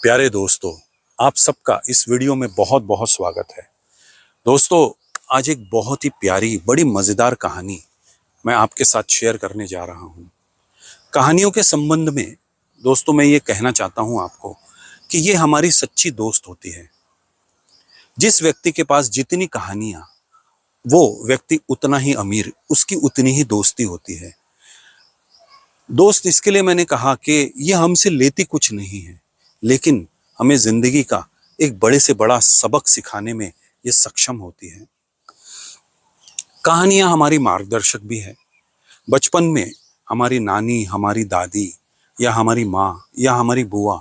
प्यारे दोस्तों, आप सबका इस वीडियो में बहुत बहुत स्वागत है। दोस्तों, आज एक बहुत ही प्यारी बड़ी मज़ेदार कहानी मैं आपके साथ शेयर करने जा रहा हूँ। कहानियों के संबंध में दोस्तों मैं ये कहना चाहता हूँ आपको कि ये हमारी सच्ची दोस्त होती है। जिस व्यक्ति के पास जितनी कहानियाँ, वो व्यक्ति उतना ही अमीर, उसकी उतनी ही दोस्ती होती है। दोस्त इसके लिए मैंने कहा कि ये हमसे लेती कुछ नहीं है, लेकिन हमें जिंदगी का एक बड़े से बड़ा सबक सिखाने में ये सक्षम होती है। कहानियां हमारी मार्गदर्शक भी है। बचपन में हमारी नानी, हमारी दादी या हमारी माँ या हमारी बुआ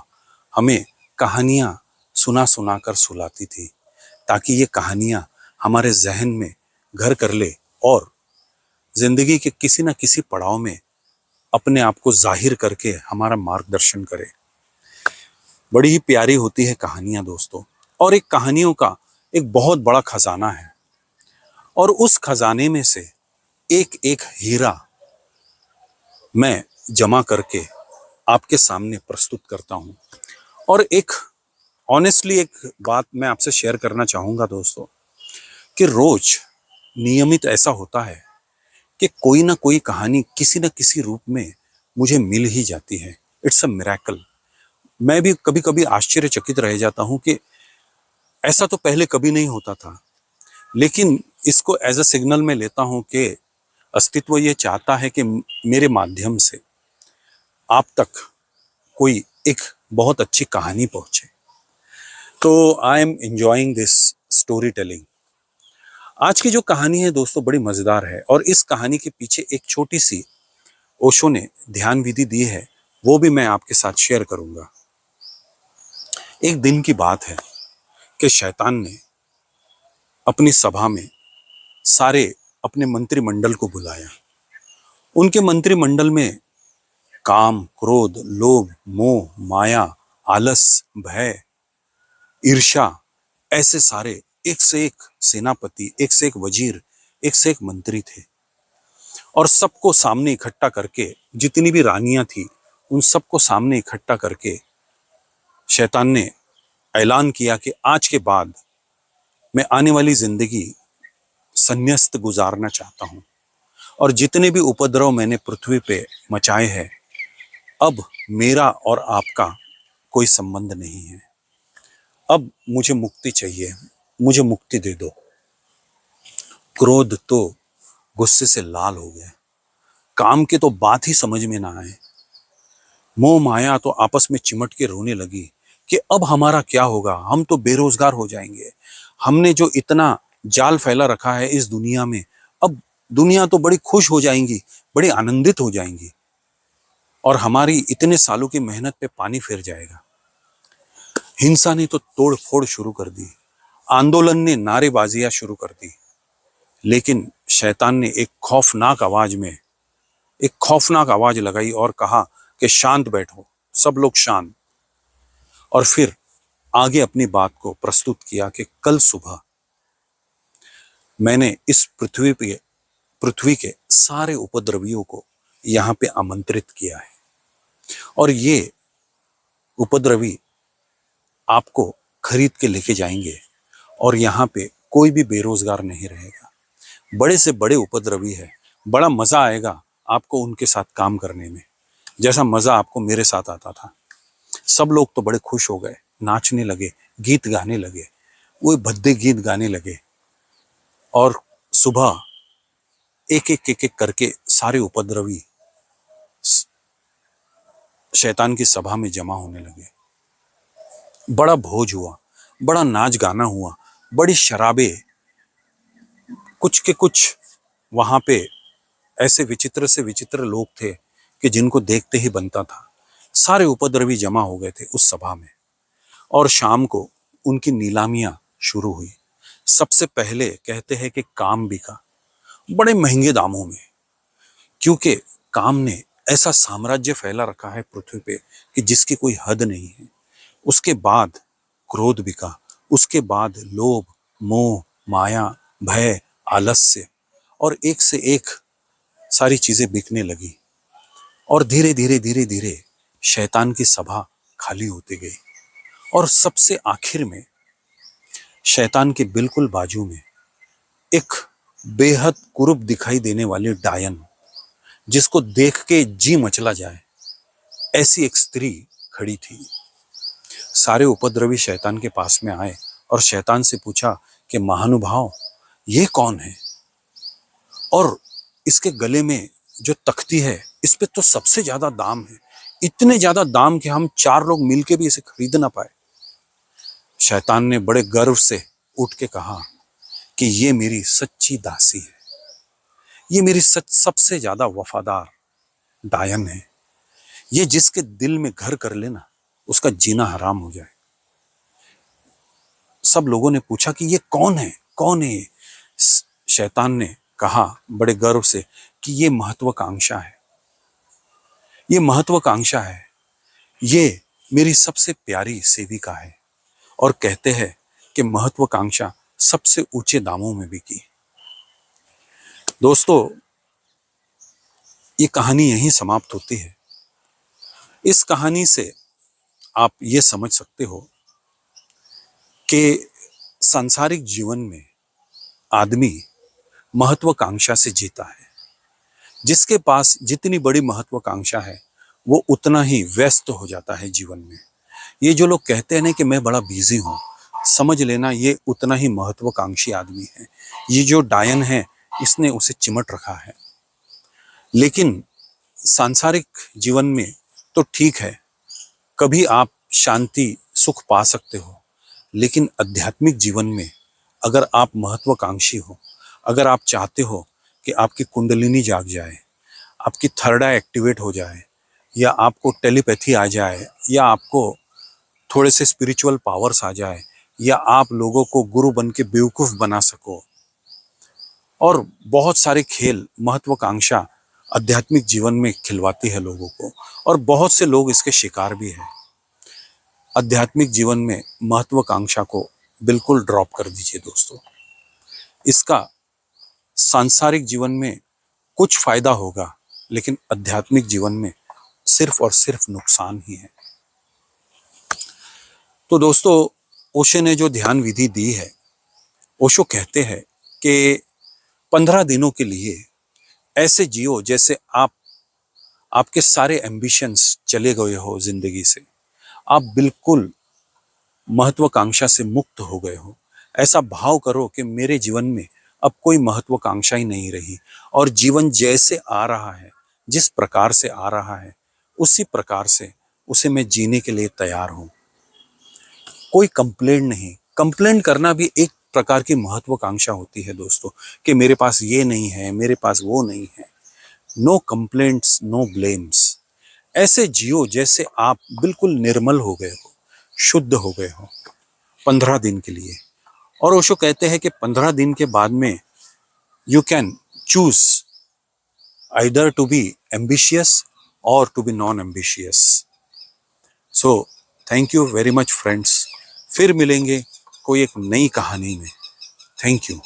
हमें कहानियां सुना सुना कर सुलाती थी, ताकि ये कहानियां हमारे जहन में घर कर ले और जिंदगी के किसी न किसी पड़ाव में अपने आप को जाहिर करके हमारा मार्गदर्शन करे। बड़ी ही प्यारी होती है कहानियां दोस्तों, और एक कहानियों का एक बहुत बड़ा खजाना है, और उस खजाने में से एक एक हीरा मैं जमा करके आपके सामने प्रस्तुत करता हूं। और एक ऑनेस्टली एक बात मैं आपसे शेयर करना चाहूंगा दोस्तों, कि रोज नियमित ऐसा होता है कि कोई ना कोई कहानी किसी न किसी रूप में मुझे मिल ही जाती है। It's a miracle. मैं भी कभी कभी आश्चर्यचकित रह जाता हूं कि ऐसा तो पहले कभी नहीं होता था, लेकिन इसको एज अ सिग्नल में लेता हूं कि अस्तित्व ये चाहता है कि मेरे माध्यम से आप तक कोई एक बहुत अच्छी कहानी पहुंचे। तो I am enjoying this story telling. आज की जो कहानी है दोस्तों बड़ी मजेदार है, और इस कहानी के पीछे एक छोटी सी ओशो ने ध्यान विधि दी है, वो भी मैं आपके साथ शेयर करूंगा। एक दिन की बात है कि शैतान ने अपनी सभा में सारे अपने मंत्रिमंडल को बुलाया। उनके मंत्रिमंडल में काम, क्रोध, लोभ, मोह, माया, आलस, भय, ईर्ष्या, ऐसे सारे एक से एक सेनापति, एक से एक वजीर, एक से एक मंत्री थे। और सबको सामने इकट्ठा करके, जितनी भी रानियां थी उन सबको सामने इकट्ठा करके शैतान ने ऐलान किया कि आज के बाद मैं आने वाली जिंदगी संन्यस्त गुजारना चाहता हूं, और जितने भी उपद्रव मैंने पृथ्वी पे मचाए हैं, अब मेरा और आपका कोई संबंध नहीं है। अब मुझे मुक्ति चाहिए, मुझे मुक्ति दे दो। क्रोध तो गुस्से से लाल हो गया, काम की तो बात ही समझ में ना आए, मोह माया तो आपस में चिमट के रोने लगी कि अब हमारा क्या होगा, हम तो बेरोजगार हो जाएंगे। हमने जो इतना जाल फैला रखा है इस दुनिया में, अब दुनिया तो बड़ी खुश हो जाएंगी, बड़ी आनंदित हो जाएंगी, और हमारी इतने सालों की मेहनत पे पानी फिर जाएगा। हिंसा ने तो तोड़ फोड़ शुरू कर दी, आंदोलन ने नारेबाजियां शुरू कर दी, लेकिन शैतान ने एक खौफनाक आवाज लगाई और कहा कि शांत बैठो, सब लोग शांत। और फिर आगे अपनी बात को प्रस्तुत किया कि कल सुबह मैंने इस पृथ्वी के सारे उपद्रवियों को यहाँ पे आमंत्रित किया है, और ये उपद्रवी आपको खरीद के लेके जाएंगे, और यहाँ पे कोई भी बेरोजगार नहीं रहेगा। बड़े से बड़े उपद्रवी है, बड़ा मजा आएगा आपको उनके साथ काम करने में, जैसा मजा आपको मेरे साथ आता था। सब लोग तो बड़े खुश हो गए, नाचने लगे, गीत गाने लगे, वो भद्दे गीत गाने लगे, और सुबह एक एक करके सारे उपद्रवी शैतान की सभा में जमा होने लगे। बड़ा भोज हुआ, बड़ा नाच गाना हुआ, बड़ी शराबें, कुछ के कुछ वहां पे ऐसे विचित्र से विचित्र लोग थे कि जिनको देखते ही बनता था। सारे उपद्रवी जमा हो गए थे उस सभा में, और शाम को उनकी नीलामियां शुरू हुई। सबसे पहले कहते हैं कि काम बिका, बड़े महंगे दामों में, क्योंकि काम ने ऐसा साम्राज्य फैला रखा है पृथ्वी पे कि जिसकी कोई हद नहीं है। उसके बाद क्रोध बिका, उसके बाद लोभ, मोह, माया, भय, आलस्य, और एक से एक सारी चीजें बिकने लगी, और धीरे धीरे धीरे धीरे शैतान की सभा खाली होती गई, और सबसे आखिर में शैतान के बिल्कुल बाजू में एक बेहद कुरूप दिखाई देने वाली डायन, जिसको देख के जी मचला जाए, ऐसी एक स्त्री खड़ी थी। सारे उपद्रवी शैतान के पास में आए और शैतान से पूछा कि महानुभाव, ये कौन है? और इसके गले में जो तख्ती है, इस पे तो सबसे ज्यादा दाम है, इतने ज्यादा दाम कि हम 4 लोग मिलके भी इसे खरीद ना पाए। शैतान ने बड़े गर्व से उठ के कहा कि ये मेरी सच्ची दासी है, ये मेरी सबसे ज्यादा वफादार डायन है, ये जिसके दिल में घर कर लेना उसका जीना हराम हो जाए। सब लोगों ने पूछा कि ये कौन है, कौन है ये? शैतान ने कहा बड़े गर्व से कि ये महत्वाकांक्षा है, ये महत्वाकांक्षा है, ये मेरी सबसे प्यारी सेविका है। और कहते हैं कि महत्वाकांक्षा सबसे ऊंचे दामों में बिकी। दोस्तों, ये कहानी यहीं समाप्त होती है। इस कहानी से आप ये समझ सकते हो कि सांसारिक जीवन में आदमी महत्वाकांक्षा से जीता है। जिसके पास जितनी बड़ी महत्वाकांक्षा है, वो उतना ही व्यस्त हो जाता है जीवन में। ये जो लोग कहते हैं ना कि मैं बड़ा बिजी हूं, समझ लेना ये उतना ही महत्वाकांक्षी आदमी है। ये जो डायन है, इसने उसे चिमट रखा है। लेकिन सांसारिक जीवन में तो ठीक है, कभी आप शांति सुख पा सकते हो, लेकिन आध्यात्मिक जीवन में अगर आप महत्वाकांक्षी हो, अगर आप चाहते हो कि आपकी कुंडलिनी जाग जाए, आपकी थर्ड आई एक्टिवेट हो जाए, या आपको टेलीपैथी आ जाए, या आपको थोड़े से स्पिरिचुअल पावर्स आ जाए, या आप लोगों को गुरु बन के बेवकूफ बना सको, और बहुत सारे खेल महत्वाकांक्षा आध्यात्मिक जीवन में खिलवाती है लोगों को, और बहुत से लोग इसके शिकार भी हैं। आध्यात्मिक जीवन में महत्वाकांक्षा को बिल्कुल ड्रॉप कर दीजिए दोस्तों। इसका सांसारिक जीवन में कुछ फायदा होगा, लेकिन आध्यात्मिक जीवन में सिर्फ और सिर्फ नुकसान ही है। तो दोस्तों, ओशो ने जो ध्यान विधि दी है, ओशो कहते हैं कि 15 दिनों के लिए ऐसे जियो जैसे आपके सारे एम्बिशंस चले गए हो जिंदगी से, आप बिल्कुल महत्वाकांक्षा से मुक्त हो गए हो। ऐसा भाव करो कि मेरे जीवन में अब कोई महत्वाकांक्षा ही नहीं रही, और जीवन जैसे आ रहा है, जिस प्रकार से आ रहा है, उसी प्रकार से उसे मैं जीने के लिए तैयार हूं। कोई कंप्लेंट नहीं। कंप्लेंट करना भी एक प्रकार की महत्वाकांक्षा होती है दोस्तों, कि मेरे पास ये नहीं है, मेरे पास वो नहीं है। No complaints, no blames. ऐसे जियो जैसे आप बिल्कुल निर्मल हो गए हो, शुद्ध हो गए हो 15 दिन के लिए। और ओशो कहते हैं कि 15 दिन के बाद में you can choose either to be ambitious और to be non ambitious. So thank you very much friends. फिर मिलेंगे कोई एक नई कहानी में। Thank you.